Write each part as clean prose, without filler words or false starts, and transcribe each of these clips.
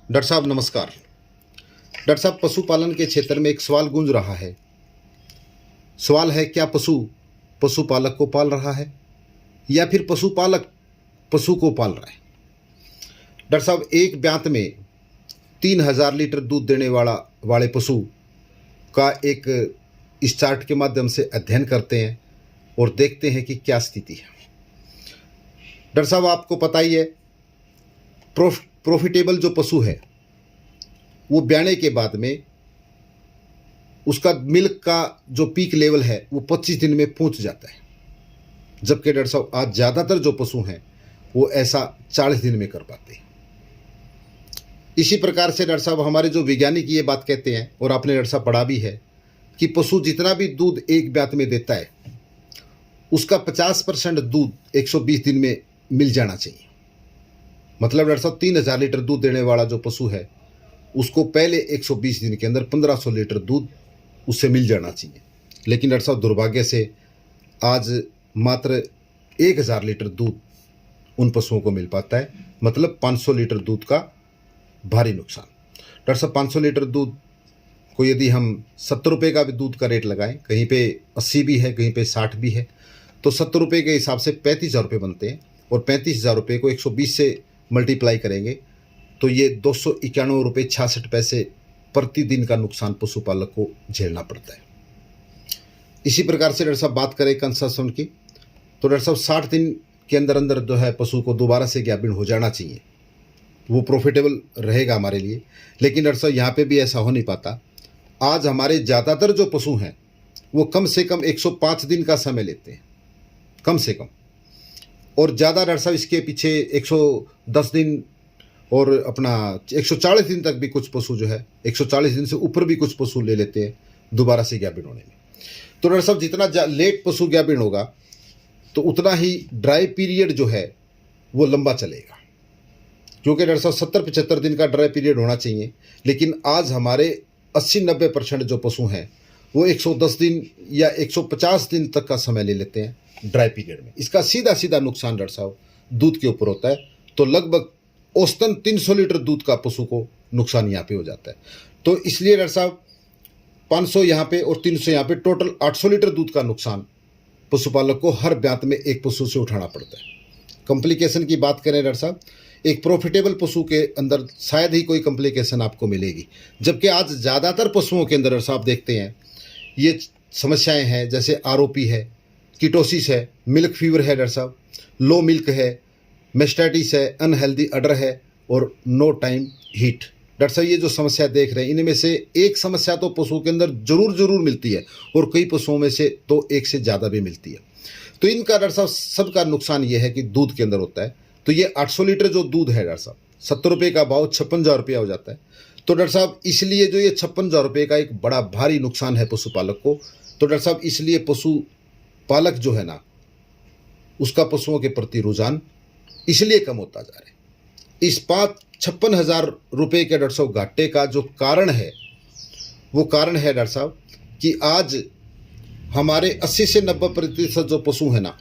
Doctor साहब नमस्कार। Doctor साहब, पशुपालन के क्षेत्र में एक सवाल गूंज रहा है। सवाल है, क्या पशु पशुपालक को पाल रहा है या फिर पशुपालक पशु को पाल रहा है? डॉक्टर साहब, एक ब्यांत में 3000 लीटर दूध देने वाले पशु का एक इस चार्ट के माध्यम से अध्ययन करते हैं और देखते हैं कि क्या स्थिति है। डॉक्टर साहब, आपको पता ही है, प्रॉफिटेबल जो पशु है वो ब्याने के बाद में उसका मिल्क का जो पीक लेवल है वो 25 दिन में पहुंच जाता है, जबकि डॉक्टर साहब आज ज़्यादातर जो पशु हैं वो ऐसा 40 दिन में कर पाते हैं। इसी प्रकार से डॉक्टर साहब हमारे जो वैज्ञानिक ये बात कहते हैं, और आपने डॉक्टर साहब पढ़ा भी है, कि पशु जितना भी दूध एक ब्यात में देता है उसका 50% दूध 120 दिन में मिल जाना चाहिए। मतलब डॉक्टर साहब 3000 लीटर दूध देने वाला जो पशु है उसको पहले 120 दिन के अंदर 1500 लीटर दूध उससे मिल जाना चाहिए। लेकिन डॉक्टर साहब दुर्भाग्य से आज मात्र 1000 लीटर दूध उन पशुओं को मिल पाता है, मतलब 500 लीटर दूध का भारी नुकसान। डॉक्टर साहब 500 लीटर दूध को यदि हम 70 रुपये का भी दूध का रेट लगाएं, कहीं पे 80 भी है, कहीं पे 60 भी है, तो 70 रुपये के हिसाब से 35,000 रुपये बनते हैं, और 35,000 रुपये को 120 से मल्टीप्लाई करेंगे तो ये 291 रुपये 66 पैसे प्रतिदिन का नुकसान पशुपालक को झेलना पड़ता है। इसी प्रकार से डॉक्टर साहब बात करें कंसेशन की, तो डॉक्टर साहब 60 दिन के अंदर अंदर जो है पशु को दोबारा से गाभिन हो जाना चाहिए, वो प्रॉफिटेबल रहेगा हमारे लिए। लेकिन डॉक्टर साहब यहाँ पे भी ऐसा हो नहीं पाता। आज हमारे ज़्यादातर जो पशु हैं वो कम से कम 105 दिन का समय लेते हैं, कम से कम, और ज़्यादा डॉक्टर साहब इसके पीछे 110 दिन और अपना 140 दिन तक भी कुछ पशु जो है 140 दिन से ऊपर भी कुछ पशु ले लेते हैं दोबारा से गाभिन होने में। तो डॉक्टर साहब जितना लेट पशु गाभिन होगा तो उतना ही ड्राई पीरियड जो है वो लंबा चलेगा, क्योंकि डॉक्टर साहब 70-75 दिन का ड्राई पीरियड होना चाहिए। लेकिन आज हमारे 80-90% जो पशु हैं वो 110 दिन या 150 दिन तक का समय ले लेते हैं ड्राई पीरियड में। इसका सीधा सीधा नुकसान डॉक्टर साहब दूध के ऊपर होता है। तो लगभग औसतन 300 लीटर दूध का पशु को नुकसान यहाँ पे हो जाता है। तो इसलिए डॉक्टर साहब 500 यहाँ पे और 300 यहाँ पे, टोटल 800 लीटर दूध का नुकसान पशुपालक को हर ब्यांत में एक पशु से उठाना पड़ता है। कॉम्प्लिकेशन की बात करें डॉक्टर साहब, एक प्रॉफिटेबल पशु के अंदर शायद ही कोई कॉम्प्लिकेशन आपको मिलेगी, जबकि आज ज़्यादातर पशुओं के अंदर डॉक्टर साहब देखते हैं ये समस्याएं हैं, जैसे आरओपी है, कीटोसिस है, मिल्क फीवर है डॉक्टर साहब, लो मिल्क है, मेस्टाइटिस है, अनहेल्दी अडर है, और नो टाइम हीट। डॉक्टर साहब ये जो समस्या देख रहे हैं इनमें से एक समस्या तो पशु के अंदर जरूर मिलती है, और कई पशुओं में से तो एक से ज़्यादा भी मिलती है। तो इनका डॉक्टर साहब सबका नुकसान ये है कि दूध के अंदर होता है। तो ये 800 लीटर जो दूध है डॉक्टर साहब, 70 रुपये का भाव 56,000 रुपया हो जाता है। तो डॉक्टर साहब इसलिए जो ये 56,000 रुपये का एक बड़ा भारी नुकसान है पशुपालक को। तो डॉक्टर साहब इसलिए पशुपालक जो है ना, उसका पशुओं के प्रति रुझान इसलिए कम होता जा रहा है। इस 56,000 रुपये के डॉक्टर साहब घाटे का जो कारण है वो कारण है डॉक्टर साहब कि आज हमारे 80 से 90% जो पशु है ना,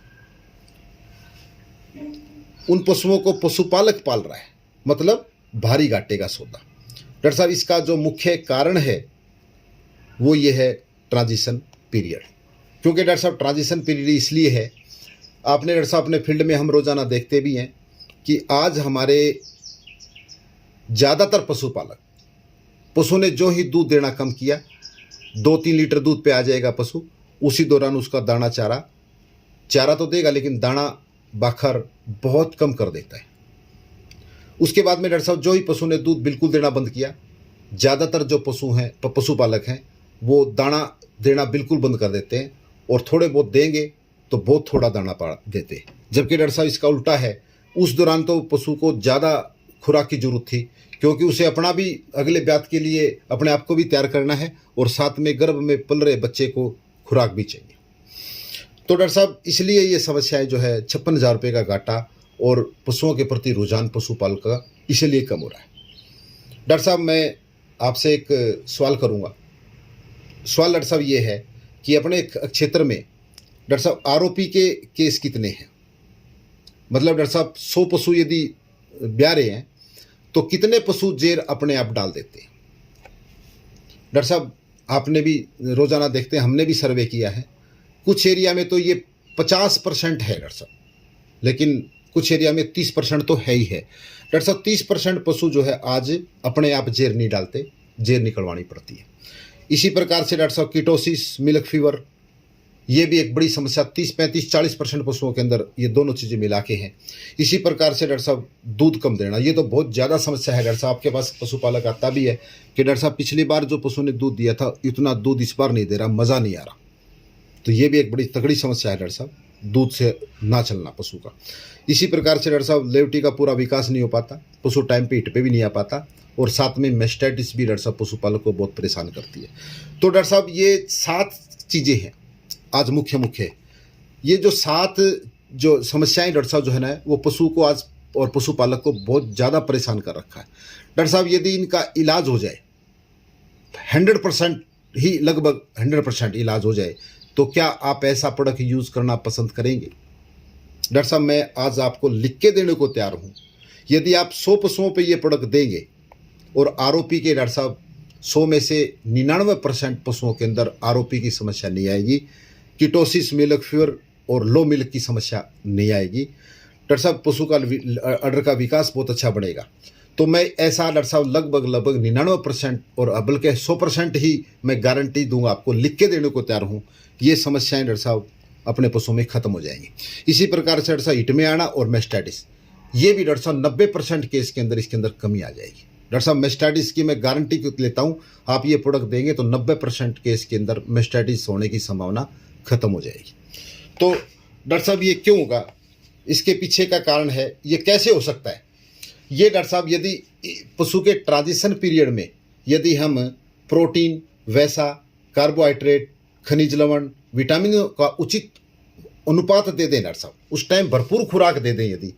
उन पशुओं को पशुपालक पाल रहा है, मतलब भारी घाटे का सौदा। डॉक्टर साहब इसका जो मुख्य कारण है वो ये है ट्रांजिशन पीरियड। क्योंकि डॉक्टर साहब ट्रांजिशन पीरियड इसलिए है, आपने डॉक्टर साहब अपने फील्ड में हम रोज़ाना देखते भी हैं कि आज हमारे ज़्यादातर पशु ने जो ही दूध देना कम किया, 2-3 लीटर दूध पे आ जाएगा पशु, उसी दौरान उसका दाना चारा तो देगा लेकिन दाना बाखर बहुत कम कर देता है। उसके बाद में डॉक्टर साहब जो ही पशु ने दूध बिल्कुल देना बंद किया, ज़्यादातर जो पशुपालक हैं वो दाना देना बिल्कुल बंद कर देते हैं, और थोड़े बहुत देंगे तो बहुत थोड़ा दाना देते हैं। जबकि डॉक्टर साहब इसका उल्टा है, उस दौरान तो पशु को ज़्यादा खुराक की जरूरत थी, क्योंकि उसे अपना भी अगले ब्यात के लिए अपने आप को भी तैयार करना है, और साथ में गर्भ में पल रहे बच्चे को खुराक भी चाहिए। तो डॉक्टर साहब इसलिए ये समस्याएं जो है 56,000 रुपये का घाटा और पशुओं के प्रति रुझान पशुपालक का इसलिए कम हो रहा है। डॉक्टर साहब मैं आपसे एक सवाल करूँगा। सवाल डॉक्टर साहब ये है कि अपने क्षेत्र में डॉक्टर साहब आरओपी के केस कितने हैं? मतलब डॉक्टर साहब 100 पशु यदि ब्याह रहे हैं तो कितने पशु जेर अपने आप डाल देते हैं? डॉक्टर साहब, आपने भी रोजाना देखते हैं, हमने भी सर्वे किया है, कुछ एरिया में तो ये 50% है डॉक्टर साहब, लेकिन कुछ एरिया में 30% तो है ही है। डॉक्टर साहब, 30% पशु जो है आज अपने आप जेर नहीं डालते, जेर निकलवानी पड़ती है। इसी प्रकार से डॉक्टर साहब कीटोसिस, मिल्क फीवर, ये भी एक बड़ी समस्या 30, 35, 40% पशुओं के अंदर ये दोनों चीज़ें मिला के हैं। इसी प्रकार से डॉक्टर साहब दूध कम देना, ये तो बहुत ज़्यादा समस्या है डॉक्टर साहब। आपके पास पशुपालक आता भी है कि डॉक्टर साहब पिछली बार जो पशु ने दूध दिया था इतना दूध इस बार नहीं दे रहा, मज़ा नहीं आ रहा। तो ये भी एक बड़ी तगड़ी समस्या है डॉक्टर साहब, दूध से ना चलना पशु का। इसी प्रकार से डॉक्टर साहब लेवटी का पूरा विकास नहीं हो पाता, पशु टाइम पे हिट पे भी नहीं आ पाता, और साथ में मेस्टाइटिस भी डॉक्टर साहब पशुपालक को बहुत परेशान करती है। तो डॉक्टर साहब ये 7 चीज़ें हैं आज मुख्य। ये जो 7 जो समस्याएं डॉक्टर साहब जो है ना, वो पशु को आज और पशुपालक को बहुत ज़्यादा परेशान कर रखा है। डॉक्टर साहब यदि इनका इलाज हो जाए 100% ही, लगभग 100% इलाज हो जाए, तो क्या आप ऐसा प्रोडक्ट यूज़ करना पसंद करेंगे? डॉक्टर साहब मैं आज आपको लिख के देने को तैयार हूँ। यदि आप 100 पशुओं पे ये प्रोडक्ट देंगे और आरओपी के डॉक्टर साहब 100 में से 99% पशुओं के अंदर आरओपी की समस्या नहीं आएगी, कीटोसिस, मिल्क फीवर और लो मिल्क की समस्या नहीं आएगी। डॉक्टर साहब पशु का अडर का विकास बहुत अच्छा बढ़ेगा। तो मैं ऐसा डॉक्टर साहब लगभग 99% और बल्कि 100% ही मैं गारंटी दूंगा, आपको लिख के देने को तैयार हूँ, ये समस्याएं डॉक्टर साहब अपने पशुओं में खत्म हो जाएंगी। इसी प्रकार से डॉक्टर साहब हिट में आना और मेस्टाइटिस, ये भी डॉक्टर साहब 90% केस के अंदर इसके अंदर कमी आ जाएगी। डॉक्टर साहब मेस्टाइटिस की मैं गारंटी लेता हूँ, आप ये प्रोडक्ट देंगे तो 90% केस के अंदर मेस्टाइटिस होने की संभावना खत्म हो जाएगी। तो डॉक्टर साहब ये क्यों होगा, इसके पीछे का कारण है, ये कैसे हो सकता है? ये डॉक्टर साहब यदि पशु के ट्रांजिशन पीरियड में यदि हम प्रोटीन, वैसा, कार्बोहाइड्रेट, खनिज लवण, विटामिन का उचित अनुपात दे दें डॉक्टर साहब, उस टाइम भरपूर खुराक दे दें यदि,